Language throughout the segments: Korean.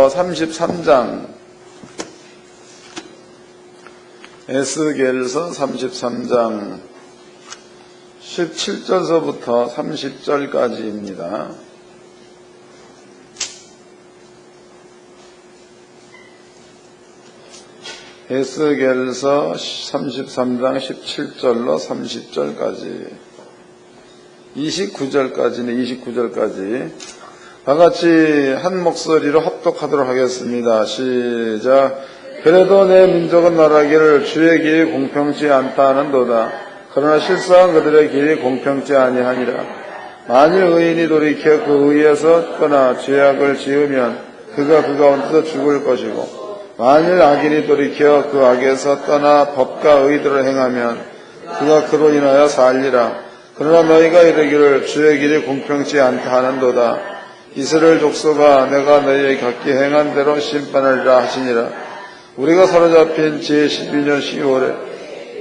33장 에스겔서 33장 17절서부터 30절까지입니다. 에스겔서 33장 17절로 30절까지 29절까지 다같이 한 목소리로 합독하도록 하겠습니다. 시작. 그래도 내 민족은 말하기를 주의 길이 공평치 않다 하는도다. 그러나 실상은 그들의 길이 공평치 아니하니라. 만일 의인이 돌이켜 그 의에서 떠나 죄악을 지으면 그가 그 가운데서 죽을 것이고, 만일 악인이 돌이켜 그 악에서 떠나 법과 의대로 행하면 그가 그로 인하여 살리라. 그러나 너희가 이르기를 주의 길이 공평치 않다 하는도다. 이스라엘 족속아, 내가 너희의 각기 행한 대로 심판하리라 하시니라. 우리가 사로잡힌 제12년 10월에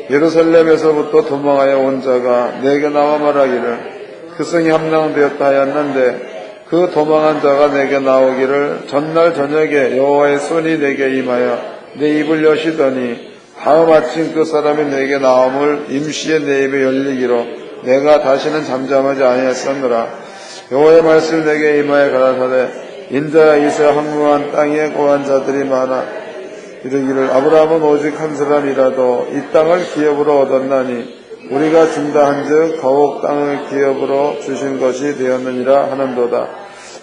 예루살렘에서부터 도망하여 온 자가 내게 나와 말하기를 그 성이 함락되었다 하였는데, 그 도망한 자가 내게 나오기를 전날 저녁에 여호와의 손이 내게 임하여 내 입을 여시더니 다음 아침 그 사람이 내게 나옴을 임시에 내 입에 열리기로 내가 다시는 잠잠하지 아니했었노라. 여호와의 말씀이 내게 임하여 가라사대, 인자야 이새 황무한 땅에 거한 자들이 많아 이르기를 아브라함은 오직 한 사람이라도 이 땅을 기업으로 얻었나니 우리가 준다 한즉 거욱 땅을 기업으로 주신 것이 되었느니라 하는도다.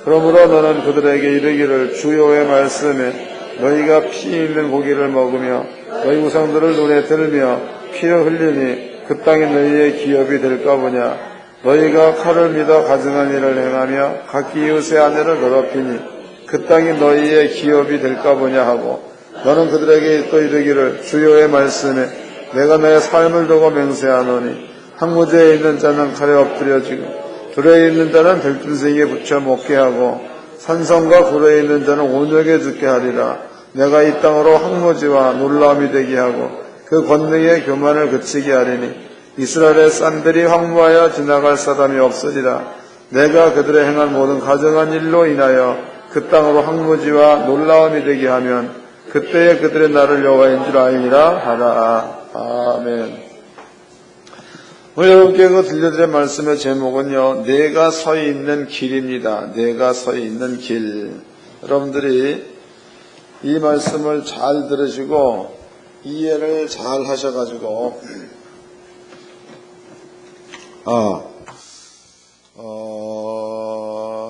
그러므로 너는 그들에게 이르기를 주 여호와의 말씀에 너희가 피 있는 고기를 먹으며 너희 우상들을 눈에 들며 피를 흘리니 그 땅이 너희의 기업이 될까 보냐. 너희가 칼을 믿어 가증한 일을 행하며 각기 이웃의 아내를 더럽히니 그 땅이 너희의 기업이 될까 보냐 하고, 너는 그들에게 또 이르기를 주 여호와의 말씀에 내가 너의 삶을 두고 맹세하노니 항무지에 있는 자는 칼에 엎드려지고 들에 있는 자는 들짐승에 붙여 먹게 하고 산성과 굴에 있는 자는 온역에 죽게 하리라. 내가 이 땅으로 항무지와 놀라움이 되게 하고 그 권능의 교만을 그치게 하리니 이스라엘의 산들이 황무하여 지나갈 사람이 없으리라. 내가 그들의 행한 모든 가증한 일로 인하여 그 땅으로 항무지와 놀라움이 되게 하면 그때에 그들의 나를 여호와인 줄 알리라 하라. 아멘. 오늘 여러분께 들려드린 말씀의 제목은요, 내가 서 있는 길입니다. 내가 서 있는 길. 여러분들이 이 말씀을 잘 들으시고 이해를 잘 하셔가지고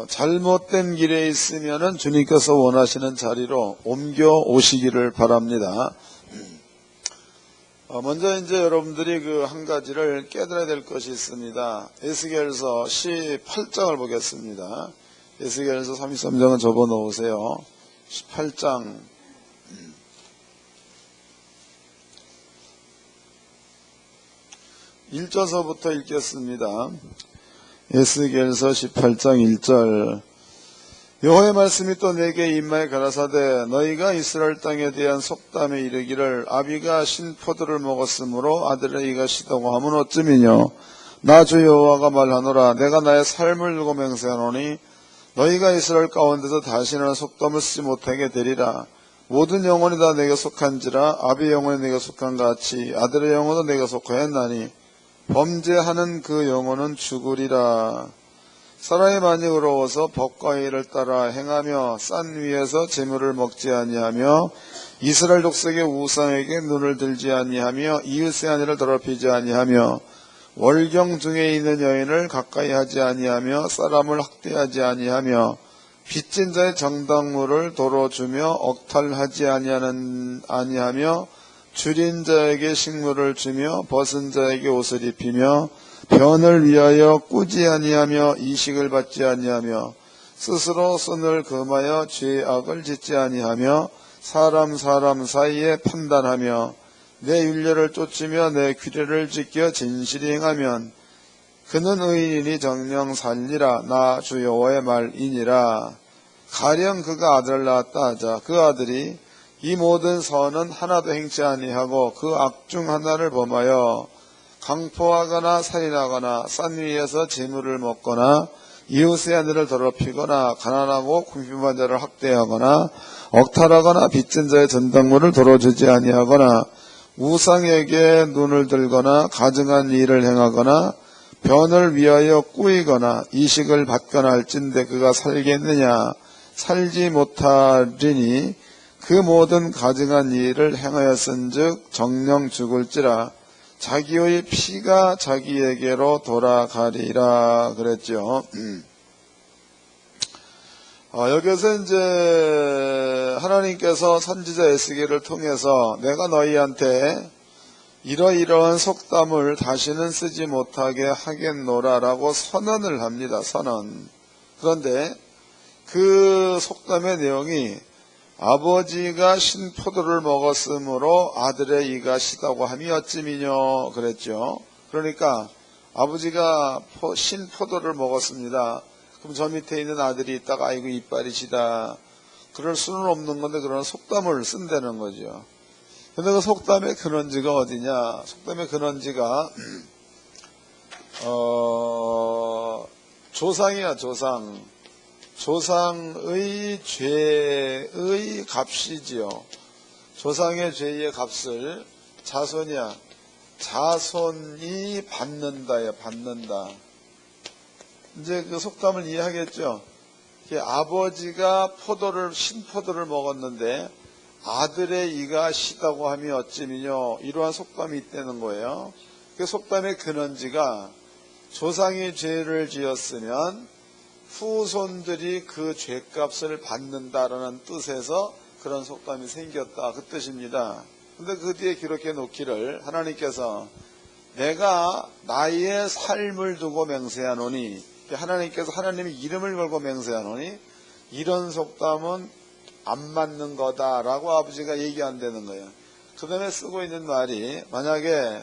잘못된 길에 있으면은 주님께서 원하시는 자리로 옮겨 오시기를 바랍니다. 먼저 이제 여러분들이 그 한 가지를 깨달아야 될 것이 있습니다. 에스겔서 18장을 보겠습니다. 에스겔서 33장은 접어 놓으세요. 18장. 1절서부터 읽겠습니다. 에스겔서 18장 1절. 여호와의 말씀이 또 내게 임하여 가라사대, 너희가 이스라엘 땅에 대한 속담에 이르기를 아비가 신포도를 먹었으므로 아들의 이가 시다고 하면 어찌미뇨. 나 주 여호와가 말하노라. 내가 나의 삶을 두고 맹세하노니 너희가 이스라엘 가운데서 다시는 속담을 쓰지 못하게 되리라. 모든 영혼이 다 내게 속한지라. 아비의 영혼이 내게 속한 같이 아들의 영혼도 내게 속하였나니 범죄하는 그 영혼은 죽으리라. 사람이 많이 의로워서 법과 의를 따라 행하며 산 위에서 재물을 먹지 아니하며 이스라엘 족속의 우상에게 눈을 들지 아니하며 이웃의 아내를 더럽히지 아니하며 월경 중에 있는 여인을 가까이 하지 아니하며 사람을 학대하지 아니하며 빚진 자의 정당물을 도로 주며 억탈하지 아니하며 줄인 자에게 식물을 주며 벗은 자에게 옷을 입히며 변을 위하여 꾸지 아니하며 이식을 받지 아니하며 스스로 손을 금하여 죄악을 짓지 아니하며 사람 사이에 판단하며 내 율례를 쫓으며 내 규례를 지켜 진실히 행하면 그는 의인이니 정령 살리라. 나 주 여호와의 말이니라. 가령 그가 아들을 낳았다 하자 그 아들이 이 모든 선은 하나도 행치 아니하고 그 악 중 하나를 범하여 강포하거나 살인하거나 산 위에서 재물을 먹거나 이웃의 아내를 더럽히거나 가난하고 궁핍한 자를 학대하거나 억탈하거나 빚진 자의 전당물을 돌어주지 아니하거나 우상에게 눈을 들거나 가증한 일을 행하거나 변을 위하여 꾸이거나 이식을 받거나 할진대 그가 살겠느냐 살지 못하리니 그 모든 가증한 일을 행하였은즉 정령 죽을지라 자기의 피가 자기에게로 돌아가리라 그랬죠. 여기서 이제 하나님께서 선지자 에스겔을 통해서 내가 너희한테 이러이러한 속담을 다시는 쓰지 못하게 하겠노라라고 선언을 합니다. 선언. 그런데 그 속담의 내용이 아버지가 신포도를 먹었으므로 아들의 이가 시다고 함이 어찌미뇨 그랬죠. 그러니까 아버지가 신포도를 먹었습니다. 그럼 저 밑에 있는 아들이 있다가 아이고 이빨이 시다. 그럴 수는 없는 건데 그런 속담을 쓴다는 거죠. 근데 그 속담의 근원지가 어디냐? 속담의 근원지가 조상이야, 조상. 조상의 죄의 값이지요. 조상의 죄의 값을 자손이야. 자손이 받는다예요. 받는다. 이제 그 속담을 이해하겠죠. 아버지가 신포도를 먹었는데 아들의 이가 시다고 함이 어찌미뇨 이러한 속담이 있다는 거예요. 그 속담의 근원지가 조상이 죄를 지었으면 후손들이 그 죄값을 받는다라는 뜻에서 그런 속담이 생겼다 그 뜻입니다. 근데 그 뒤에 기록해 놓기를 하나님께서 내가 나의 삶을 두고 맹세하노니 하나님께서 하나님의 이름을 걸고 맹세하노니 이런 속담은 안 맞는 거다라고 아버지가 얘기한다는 거예요. 그 다음에 쓰고 있는 말이 만약에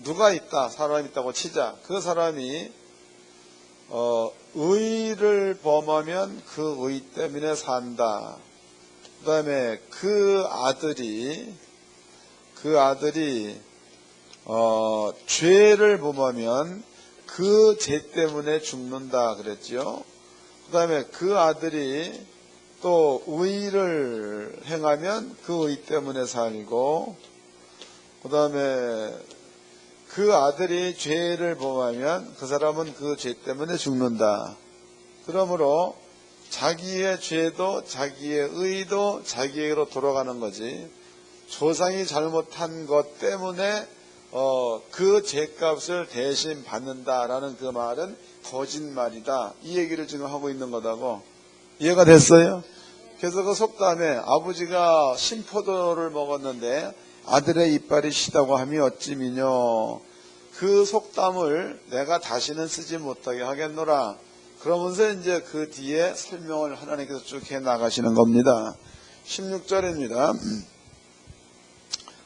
누가 있다 사람이 있다고 치자. 그 사람이 의를 범하면 그 의 때문에 산다. 그 다음에 그 아들이 죄를 범하면 그 죄 때문에 죽는다 그랬죠. 그 다음에 그 아들이 또 의를 행하면 그 의 때문에 살고, 그 다음에 그 아들이 죄를 범하면 그 사람은 그 죄 때문에 죽는다. 그러므로 자기의 죄도 자기의 의도 자기에게로 돌아가는 거지. 조상이 잘못한 것 때문에 그 죄값을 대신 받는다라는 그 말은 거짓말이다. 이 얘기를 지금 하고 있는 거다고. 이해가 됐어요? 그래서 그 속담에 아버지가 신포도를 먹었는데 아들의 이빨이 시다고 함이 어찌미뇨. 그 속담을 내가 다시는 쓰지 못하게 하겠노라. 그러면서 이제 그 뒤에 설명을 하나님께서 쭉 해 나가시는 겁니다. 16절입니다.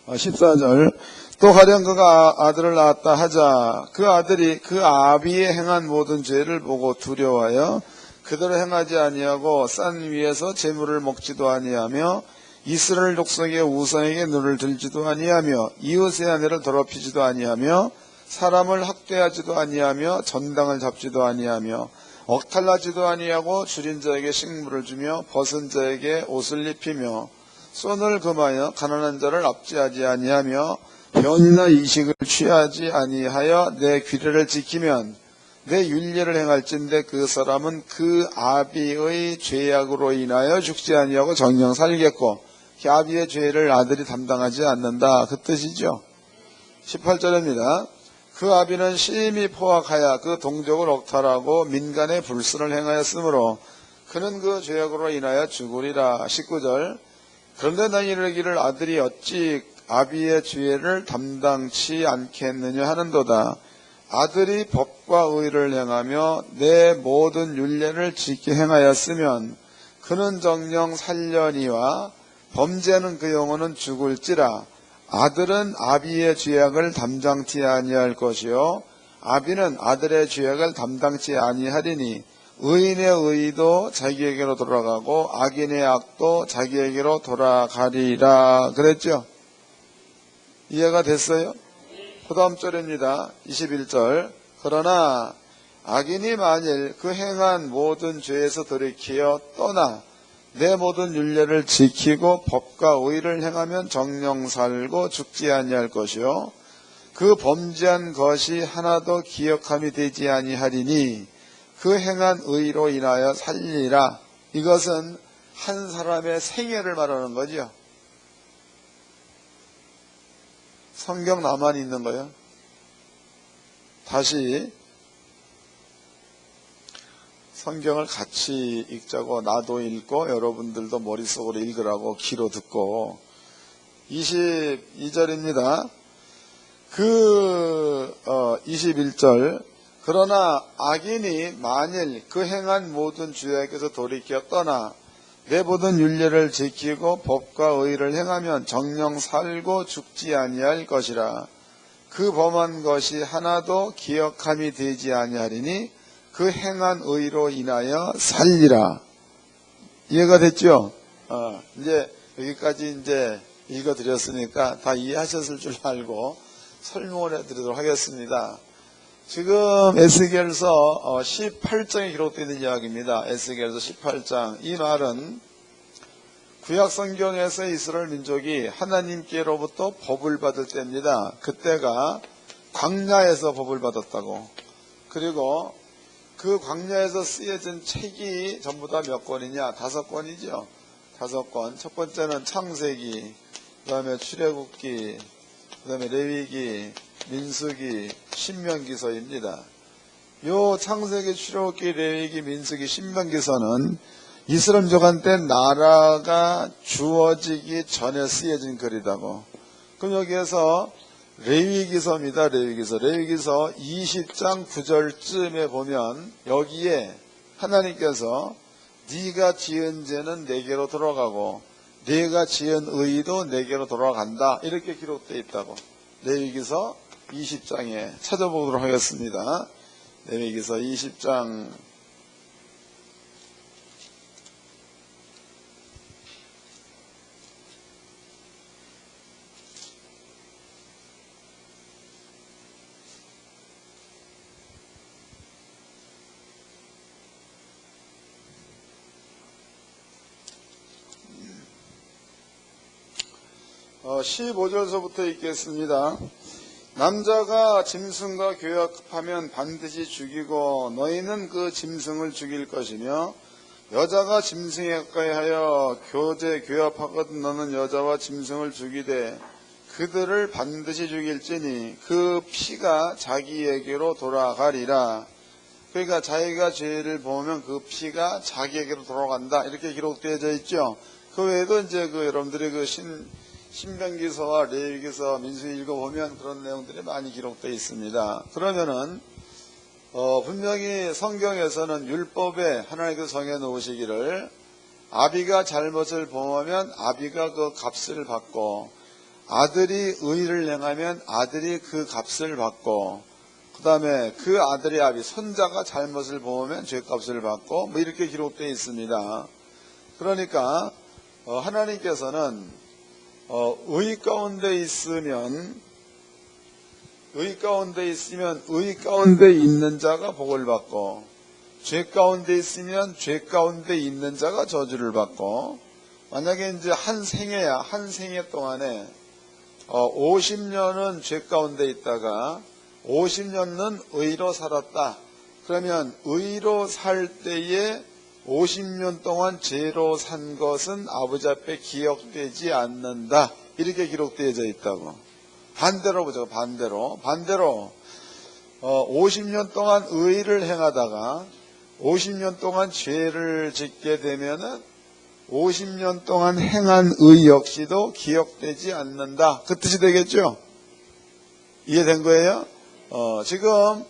14절. 또 가령 그가 아들을 낳았다 하자 그 아들이 그 아비의 행한 모든 죄를 보고 두려워하여 그대로 행하지 아니하고 산 위에서 재물을 먹지도 아니하며 이스라엘 족속의 우상에게 눈을 들지도 아니하며 이웃의 아내를 더럽히지도 아니하며 사람을 학대하지도 아니하며 전당을 잡지도 아니하며 억탈하지도 아니하고 줄인 자에게 식물을 주며 벗은 자에게 옷을 입히며 손을 금하여 가난한 자를 압제하지 아니하며 변이나 이식을 취하지 아니하여 내 규례를 지키면 내 율례를 행할진대 그 사람은 그 아비의 죄악으로 인하여 죽지 아니하고 정령 살겠고 그 아비의 죄를 아들이 담당하지 않는다 그 뜻이죠. 18절입니다. 그 아비는 심히 포악하여 그 동족을 억탈하고 민간의 불순을 행하였으므로 그는 그 죄악으로 인하여 죽으리라. 19절. 그런데 나 이르기를 아들이 어찌 아비의 죄를 담당치 않겠느냐 하는도다. 아들이 법과 의를 행하며 내 모든 율례를 지키 행하였으면 그는 정령 살려니와 범죄하는 그 영혼은 죽을지라. 아들은 아비의 죄악을 담당치 아니할 것이요 아비는 아들의 죄악을 담당치 아니하리니 의인의 의도 자기에게로 돌아가고 악인의 악도 자기에게로 돌아가리라 그랬죠. 이해가 됐어요? 그 다음 절입니다. 21절. 그러나 악인이 만일 그 행한 모든 죄에서 돌이키어 떠나 내 모든 율례를 지키고 법과 의를 행하면 정령 살고 죽지 아니할 것이요 그 범죄한 것이 하나도 기억함이 되지 아니하리니 그 행한 의로 인하여 살리라. 이것은 한 사람의 생애를 말하는 거죠. 성경 나만 있는 거예요. 다시 성경을 같이 읽자고 나도 읽고 여러분들도 머릿속으로 읽으라고 귀로 듣고 22절입니다. 21절 그러나 악인이 만일 그 행한 모든 죄악에서 돌이켜 떠나 내 모든 율례를 지키고 법과 의를 행하면 정령 살고 죽지 아니할 것이라. 그 범한 것이 하나도 기억함이 되지 아니하리니 그 행한 의로 인하여 살리라. 이해가 됐죠? 이제 여기까지 이제 읽어드렸으니까 다 이해하셨을 줄 알고 설명을 해드리도록 하겠습니다. 지금 에스겔서 18장에 기록되어 있는 이야기입니다. 에스겔서 18장. 이 말은 구약 성경에서 이스라엘 민족이 하나님께로부터 법을 받을 때입니다. 그때가 광야에서 법을 받았다고. 그리고 그 광야에서 쓰여진 책이 전부 다 몇 권이냐? 5권이죠. 5권. 첫 번째는 창세기, 그 다음에 출애굽기, 그 다음에 레위기, 민수기, 신명기서입니다. 요 창세기, 출애굽기, 레위기, 민수기, 신명기서는 이스라엘 민족한테 나라가 주어지기 전에 쓰여진 글이라고. 그럼 여기에서 레위기서입니다. 레위기서 20장 9절쯤에 보면 여기에 하나님께서 네가 지은 죄는 내게로 돌아가고 네가 지은 의도 내게로 돌아간다. 이렇게 기록되어 있다고. 레위기서 20장에 찾아보도록 하겠습니다. 레위기서 20장 15절서부터 읽겠습니다. 남자가 짐승과 교합하면 반드시 죽이고 너희는 그 짐승을 죽일 것이며 여자가 짐승에 가까이하여 교합하거든 너는 여자와 짐승을 죽이되 그들을 반드시 죽일지니 그 피가 자기에게로 돌아가리라. 그러니까 자기가 죄를 보면 그 피가 자기에게로 돌아간다. 이렇게 기록되어져 있죠. 그 외에도 이제 여러분들이 신명기서와 레위기서, 민수기 읽어보면 그런 내용들이 많이 기록되어 있습니다. 그러면은 분명히 성경에서는 율법에 하나님께서 정해놓으시기를 아비가 잘못을 범하면 아비가 그 값을 받고 아들이 의를 행하면 아들이 그 값을 받고 그 다음에 그 아들의 아비 손자가 잘못을 범하면 죄값을 받고 뭐 이렇게 기록되어 있습니다. 그러니까 하나님께서는 의 가운데 있으면 의 가운데 있는 자가 복을 받고 죄 가운데 있으면 죄 가운데 있는 자가 저주를 받고 만약에 이제 한 생애 동안에 50년은 죄 가운데 있다가 50년은 의로 살았다. 그러면 의로 살 때에 50년 동안 죄로 산 것은 아버지 앞에 기억되지 않는다. 이렇게 기록되어져 있다고. 반대로 보죠. 반대로 50년 동안 의를 행하다가 50년 동안 죄를 짓게 되면은 50년 동안 행한 의 역시도 기억되지 않는다. 그 뜻이 되겠죠? 이해된 거예요? 지금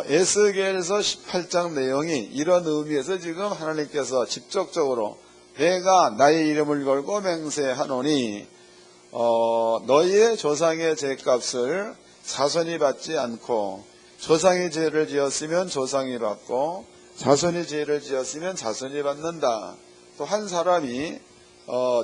에스겔서 18장 내용이 이런 의미에서 지금 하나님께서 직접적으로 내가 나의 이름을 걸고 맹세하노니 너희의 조상의 죄값을 자손이 받지 않고 조상이 죄를 지었으면 조상이 받고 자손이 죄를 지었으면 자손이 받는다. 또 한 사람이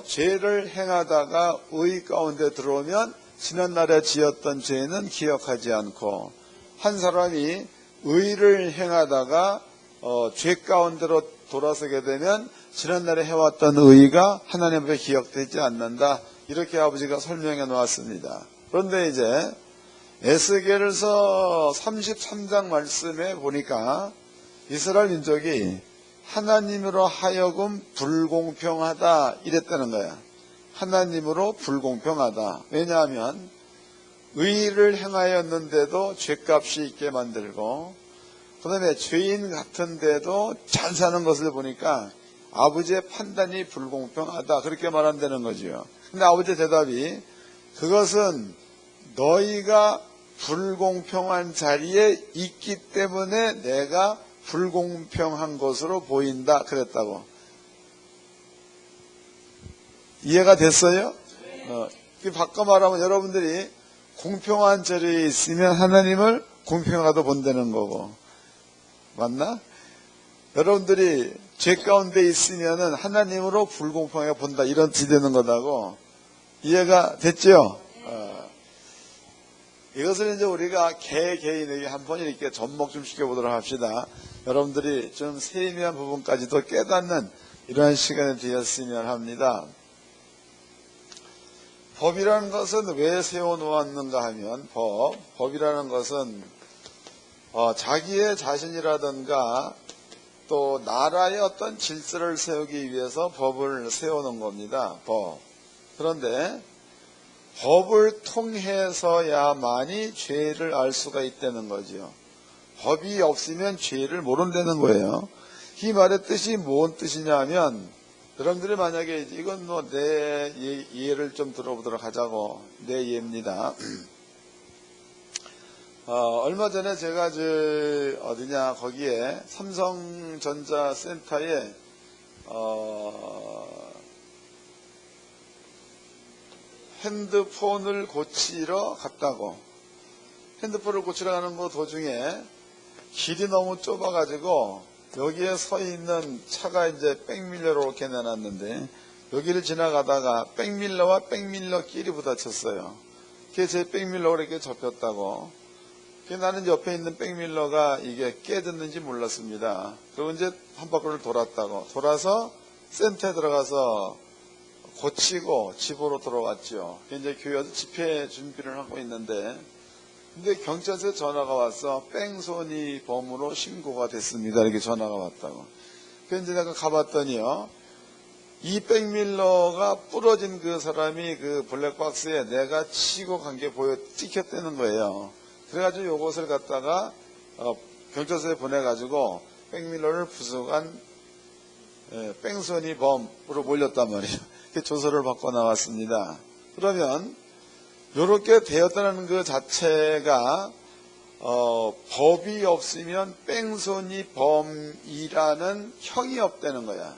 죄를 행하다가 의 가운데 들어오면 지난날에 지었던 죄는 기억하지 않고 한 사람이 의를 행하다가 죄 가운데로 돌아서게 되면 지난날에 해왔던 의가 하나님 앞에 기억되지 않는다. 이렇게 아버지가 설명해 놓았습니다. 그런데 이제 에스겔서 33장 말씀에 보니까 이스라엘 민족이 하나님으로 하여금 불공평하다 이랬다는 거야. 하나님으로 불공평하다. 왜냐하면 의를 행하였는데도 죄값이 있게 만들고, 그 다음에 죄인 같은데도 잘 사는 것을 보니까 아버지의 판단이 불공평하다, 그렇게 말한다는 거죠. 근데 아버지의 대답이, 그것은 너희가 불공평한 자리에 있기 때문에 내가 불공평한 것으로 보인다 그랬다고. 이해가 됐어요? 바꿔 말하면 여러분들이 공평한 자리에 있으면 하나님을 공평하다 본다는 거고, 맞나? 여러분들이 죄 가운데 있으면은 하나님으로 불공평하게 본다, 이런 뜻이 되는 거다고. 이해가 됐죠? 이것을 이제 우리가 개개인에게 한번 이렇게 접목 좀 시켜보도록 합시다. 여러분들이 좀 세미한 부분까지도 깨닫는 이러한 시간이 되었으면 합니다. 법이라는 것은 왜 세워놓았는가 하면, 법이라는 것은 자기의 자신이라든가 또 나라의 어떤 질서를 세우기 위해서 법을 세우는 겁니다. 법. 그런데 법을 통해서야만이 죄를 알 수가 있다는 거죠. 법이 없으면 죄를 모른다는 거예요. 이 말의 뜻이 뭔 뜻이냐 하면, 여러분들이 만약에, 이건 내 이해를 좀 들어보도록 하자고, 내 이해입니다. 얼마 전에 제가 거기에 삼성전자 센터에 핸드폰을 고치러 갔다고. 핸드폰을 고치러 가는 거 도중에 길이 너무 좁아가지고 여기에 서 있는 차가 이제 백밀러로 이렇게 내놨는데, 여기를 지나가다가 백밀러와 백밀러끼리 부딪혔어요. 그게 제 백밀러가 이렇게 접혔다고. 나는 옆에 있는 백밀러가 이게 깨졌는지 몰랐습니다. 그리고 이제 한 바퀴를 돌았다고. 돌아서 센터에 들어가서 고치고 집으로 돌아왔죠. 이제 교회에서 집회 준비를 하고 있는데, 근데 경찰서에 전화가 와서 뺑소니 범으로 신고가 됐습니다, 이렇게 전화가 왔다고. 그래서 이제 내가 가봤더니요, 이 백밀러가 부러진 그 사람이 그 블랙박스에 내가 치고 간 게 찍혔다는 거예요. 그래가지고 요것을 갖다가 경찰서에 보내가지고 백밀러를 부수간 뺑소니 범으로 몰렸단 말이에요. 조서를 받고 나왔습니다. 그러면 이렇게 되었다는 그 자체가 법이 없으면 뺑소니 범이라는 형이 없다는 거야.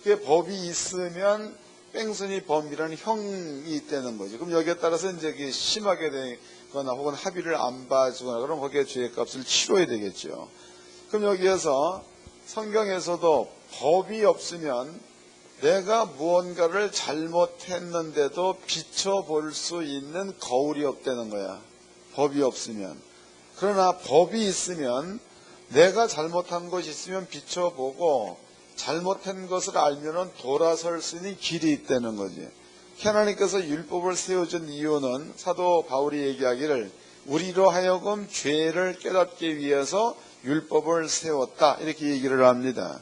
그게 법이 있으면 뺑소니 범이라는 형이 있다는 거죠. 그럼 여기에 따라서 이제 심하게 되거나 혹은 합의를 안 봐주거나 그럼 거기에 죄값을 치러야 되겠죠. 그럼 여기에서 성경에서도 법이 없으면 내가 무언가를 잘못했는데도 비춰볼 수 있는 거울이 없다는 거야. 법이 없으면. 그러나 법이 있으면 내가 잘못한 것이 있으면 비춰보고 잘못한 것을 알면은 돌아설 수 있는 길이 있다는 거지. 하나님께서 율법을 세워준 이유는 사도 바울이 얘기하기를 우리로 하여금 죄를 깨닫기 위해서 율법을 세웠다, 이렇게 얘기를 합니다.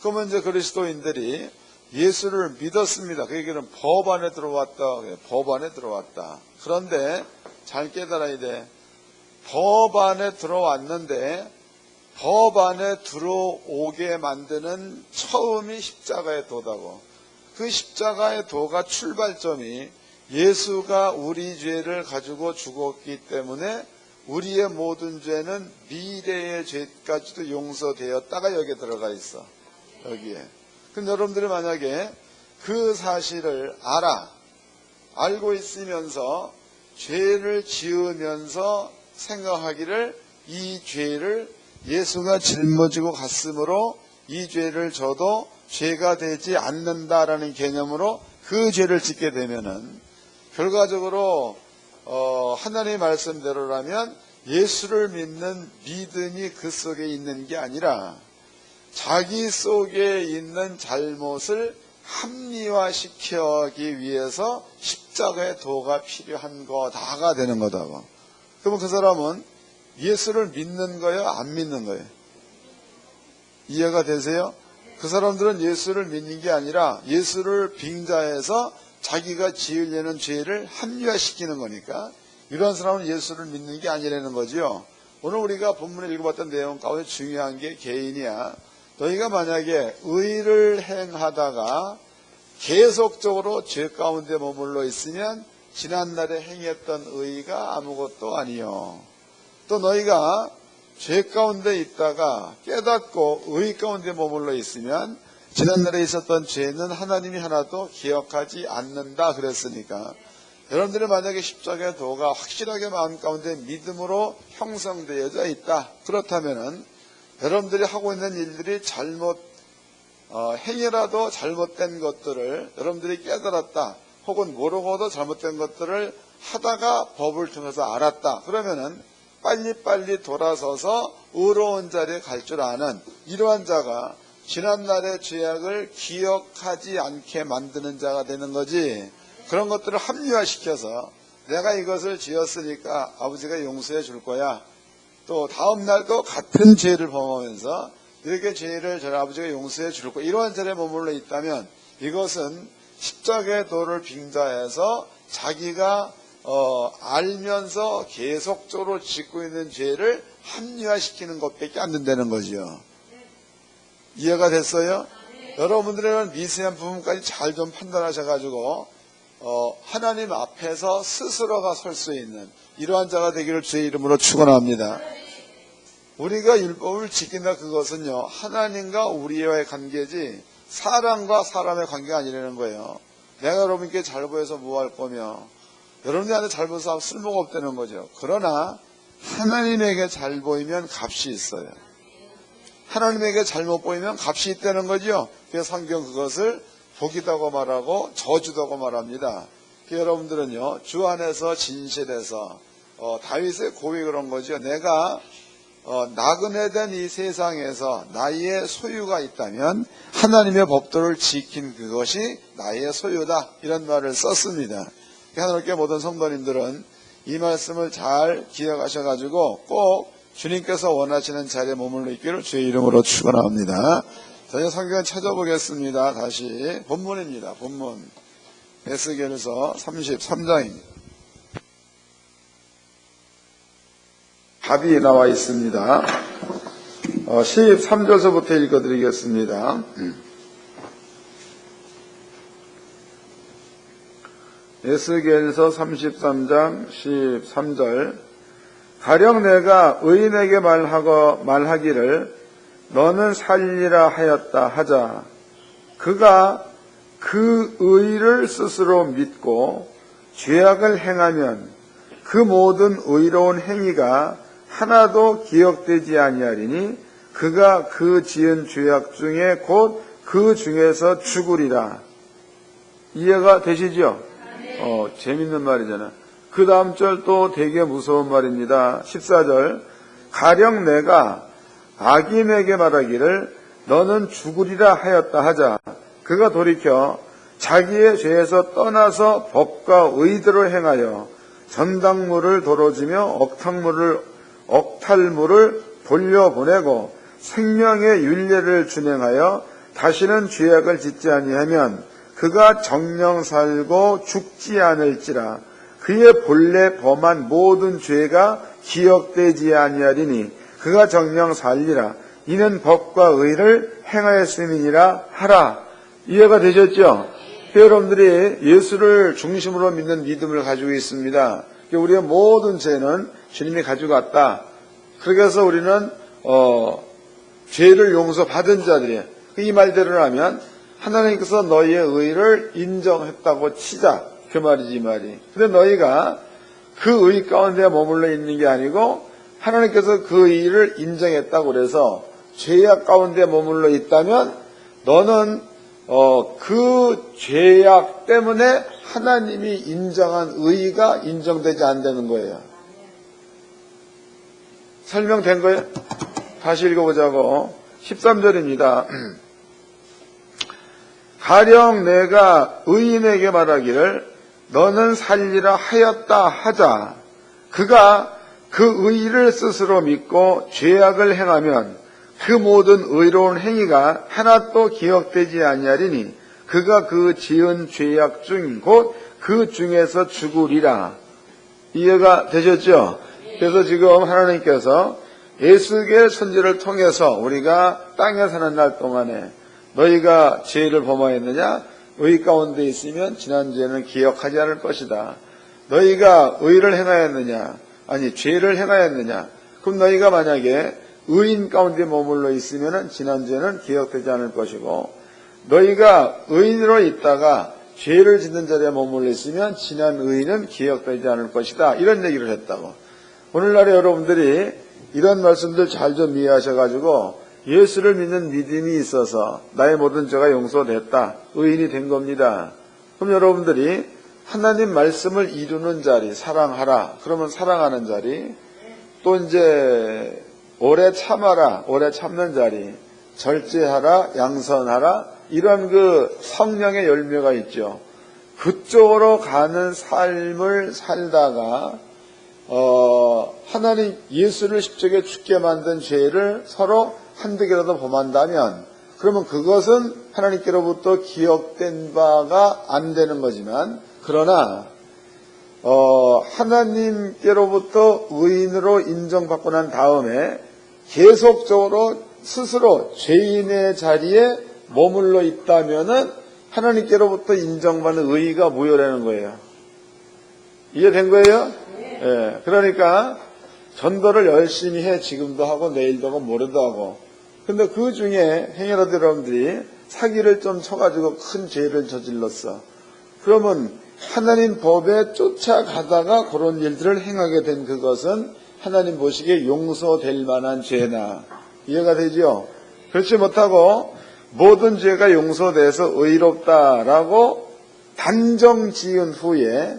그러면 이제 그리스도인들이 예수를 믿었습니다. 그 얘기는 법 안에 들어왔다. 법 안에 들어왔다. 그런데 잘 깨달아야 돼. 법 안에 들어왔는데 법 안에 들어오게 만드는 처음이 십자가의 도다고. 그 십자가의 도가 출발점이 예수가 우리 죄를 가지고 죽었기 때문에 우리의 모든 죄는 미래의 죄까지도 용서되었다가 여기에 들어가 있어. 여기에. 근데 여러분들이 만약에 그 사실을 알고 있으면서 죄를 지으면서 생각하기를 이 죄를 예수가 짊어지고 갔으므로 이 죄를 져도 죄가 되지 않는다라는 개념으로 그 죄를 짓게 되면은 결과적으로 하나님의 말씀대로라면 예수를 믿는 믿음이 그 속에 있는 게 아니라 자기 속에 있는 잘못을 합리화시키기 위해서 십자가의 도가 필요한 거다가 되는 거다고. 그러면 그 사람은 예수를 믿는 거예요? 안 믿는 거예요? 이해가 되세요? 그 사람들은 예수를 믿는 게 아니라 예수를 빙자해서 자기가 지으려는 죄를 합리화시키는 거니까 이런 사람은 예수를 믿는 게 아니라는 거죠. 오늘 우리가 본문에 읽어봤던 내용 가운데 중요한 게 개인이야. 너희가 만약에 의를 행하다가 계속적으로 죄 가운데 머물러 있으면 지난날에 행했던 의가 아무것도 아니요. 또 너희가 죄 가운데 있다가 깨닫고 의 가운데 머물러 있으면 지난날에 있었던 죄는 하나님이 하나도 기억하지 않는다 그랬으니까 여러분들이 만약에 십자가의 도가 확실하게 마음 가운데 믿음으로 형성되어져 있다. 그렇다면은 여러분들이 하고 있는 일들이 행위라도 잘못된 것들을 여러분들이 깨달았다. 혹은 모르고도 잘못된 것들을 하다가 법을 통해서 알았다. 그러면은 빨리빨리 돌아서서 의로운 자리에 갈 줄 아는 이러한 자가 지난날의 죄악을 기억하지 않게 만드는 자가 되는 거지. 그런 것들을 합리화시켜서 내가 이것을 지었으니까 아버지가 용서해 줄 거야. 또 다음 날도 같은 죄를 범하면서 이렇게 죄를 저희 아버지가 용서해 줄 거야. 이러한 자리에 머물러 있다면 이것은 십자가의 도를 빙자해서 자기가 알면서 계속적으로 짓고 있는 죄를 합리화시키는 것밖에 안 된다는 거죠. 이해가 됐어요? 여러분들은 미세한 부분까지 잘 좀 판단하셔가지고 하나님 앞에서 스스로가 설 수 있는 이러한 자가 되기를 주의 이름으로 축원합니다. 우리가 율법을 지킨다 그것은요 하나님과 우리와의 관계지 사람과 사람의 관계가 아니라는 거예요. 내가 여러분께 잘 보여서 뭐 할 거며 여러분들한테 잘 보여서 하면 쓸모가 없다는 거죠. 그러나 하나님에게 잘 보이면 값이 있어요. 하나님에게 잘못 보이면 값이 있다는 거죠. 그래서 성경 그것을 복이다고 말하고 저주다고 말합니다. 여러분들은요 주 안에서 진실해서 다윗의 고백이 그런 거죠. 내가 나그네 된 이 세상에서 나의 소유가 있다면 하나님의 법도를 지킨 그것이 나의 소유다 이런 말을 썼습니다. 하나님께 모든 성도님들은 이 말씀을 잘 기억하셔가지고 꼭 주님께서 원하시는 자리에 머물러 있기를 주의 이름으로 축원합니다. 저희 성경을 찾아보겠습니다. 다시 본문입니다. 본문 에스겔서 33장입니다. 답이 나와 있습니다. 13절서부터 읽어드리겠습니다. 에스겔서 33장 13절 가령 내가 의인에게 말하기를 너는 살리라 하였다 하자 그가 그 의를 스스로 믿고 죄악을 행하면 그 모든 의로운 행위가 하나도 기억되지 아니하리니 그가 그 지은 죄악 중에 곧 그 중에서 죽으리라. 이해가 되시죠? 재밌는 말이잖아요. 그 다음 절 또 되게 무서운 말입니다. 14절 가령 내가 악인에게 말하기를 너는 죽으리라 하였다 하자 그가 돌이켜 자기의 죄에서 떠나서 법과 의대로 행하여 전당물을 도로지며 억탈물을 돌려보내고 생명의 율례를 준행하여 다시는 죄악을 짓지 아니하면 그가 정령 살고 죽지 않을지라 그의 본래 범한 모든 죄가 기억되지 아니하리니 그가 정령 살리라. 이는 법과 의를 행하였음이니라 하라. 이해가 되셨죠? 여러분들이 예수를 중심으로 믿는 믿음을 가지고 있습니다. 우리의 모든 죄는 주님이 가지고 갔다. 그래서 우리는 죄를 용서받은 자들이에요. 이 말대로라면 하나님께서 너희의 의를 인정했다고 치자. 그 말이지 이 말이. 근데 너희가 그 의 가운데 머물러 있는 게 아니고 하나님께서 그 의를 인정했다고 그래서 죄악 가운데 머물러 있다면 너는 그 죄악 때문에 하나님이 인정한 의가 인정되지 않는다는 거예요. 설명된 거예요? 다시 읽어보자고. 13절입니다. 가령 내가 의인에게 말하기를 너는 살리라 하였다 하자. 그가 그 의를 스스로 믿고 죄악을 행하면 그 모든 의로운 행위가 하나도 기억되지 아니하리니 그가 그 지은 죄악 중 곧 그 중에서 죽으리라. 이해가 되셨죠? 그래서 지금 하나님께서 예수의 선지를 통해서 우리가 땅에 사는 날 동안에 너희가 죄를 범하였느냐? 의 가운데 있으면 지난 죄는 기억하지 않을 것이다. 너희가 의를 행하였느냐? 아니 죄를 행하였느냐? 그럼 너희가 만약에 의인 가운데 머물러 있으면 지난 죄는 기억되지 않을 것이고 너희가 의인으로 있다가 죄를 짓는 자리에 머물러 있으면 지난 의인은 기억되지 않을 것이다. 이런 얘기를 했다고. 오늘날에 여러분들이 이런 말씀들 잘 좀 이해하셔가지고 예수를 믿는 믿음이 있어서 나의 모든 죄가 용서됐다. 의인이 된 겁니다. 그럼 여러분들이 하나님 말씀을 이루는 자리, 사랑하라. 그러면 사랑하는 자리. 또 이제 오래 참아라. 오래 참는 자리. 절제하라. 양선하라. 이런 그 성령의 열매가 있죠. 그쪽으로 가는 삶을 살다가 하나님 예수를 십자가에 죽게 만든 죄를 서로 한두 개라도 범한다면 그러면 그것은 하나님께로부터 기억된 바가 안 되는 거지만 그러나 하나님께로부터 의인으로 인정받고 난 다음에 계속적으로 스스로 죄인의 자리에 머물러 있다면은 하나님께로부터 인정받는 의의가 무효라는 거예요. 이해된 거예요? 예. 그러니까 전도를 열심히 해. 지금도 하고 내일도 하고 모레도 하고. 근데 그 중에 행여라도 여러분들이 사기를 좀 쳐가지고 큰 죄를 저질렀어. 그러면 하나님 법에 쫓아가다가 그런 일들을 행하게 된 그것은 하나님 보시기에 용서될 만한 죄나 이해가 되죠? 그렇지 못하고 모든 죄가 용서돼서 의롭다라고 단정 지은 후에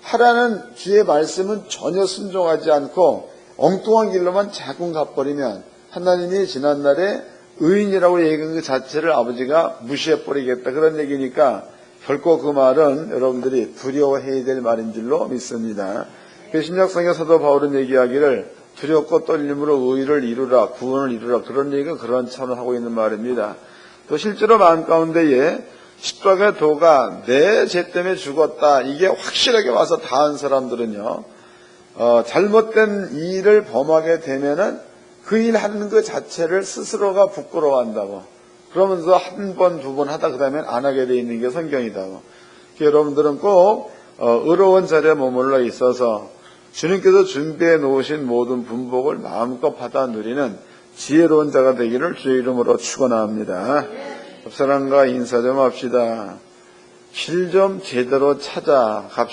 하라는 주의 말씀은 전혀 순종하지 않고 엉뚱한 길로만 자꾸 가버리면 하나님이 지난날에 의인이라고 얘기한 그 자체를 아버지가 무시해버리겠다 그런 얘기니까 결코 그 말은 여러분들이 두려워해야 될 말인 줄로 믿습니다. 신약성의 사도 바울은 얘기하기를 두렵고 떨림으로 의를 이루라 구원을 이루라 그런 얘기가 그런 차원을 하고 있는 말입니다. 또 실제로 마음 가운데에 십자가의 도가 내 죄 때문에 죽었다 이게 확실하게 와서 닿은 사람들은요 잘못된 일을 범하게 되면은 그 일 하는 그 자체를 스스로가 부끄러워한다고 그러면서 한 번, 두 번 하다 그 다음엔 안 하게 돼 있는 게 성경이다고. 여러분들은 꼭 의로운 자리에 머물러 있어서 주님께서 준비해 놓으신 모든 분복을 마음껏 받아 누리는 지혜로운 자가 되기를 주의 이름으로 축원합니다. 옆 사람과 인사 좀 합시다. 길 좀 제대로 찾아 갑시다.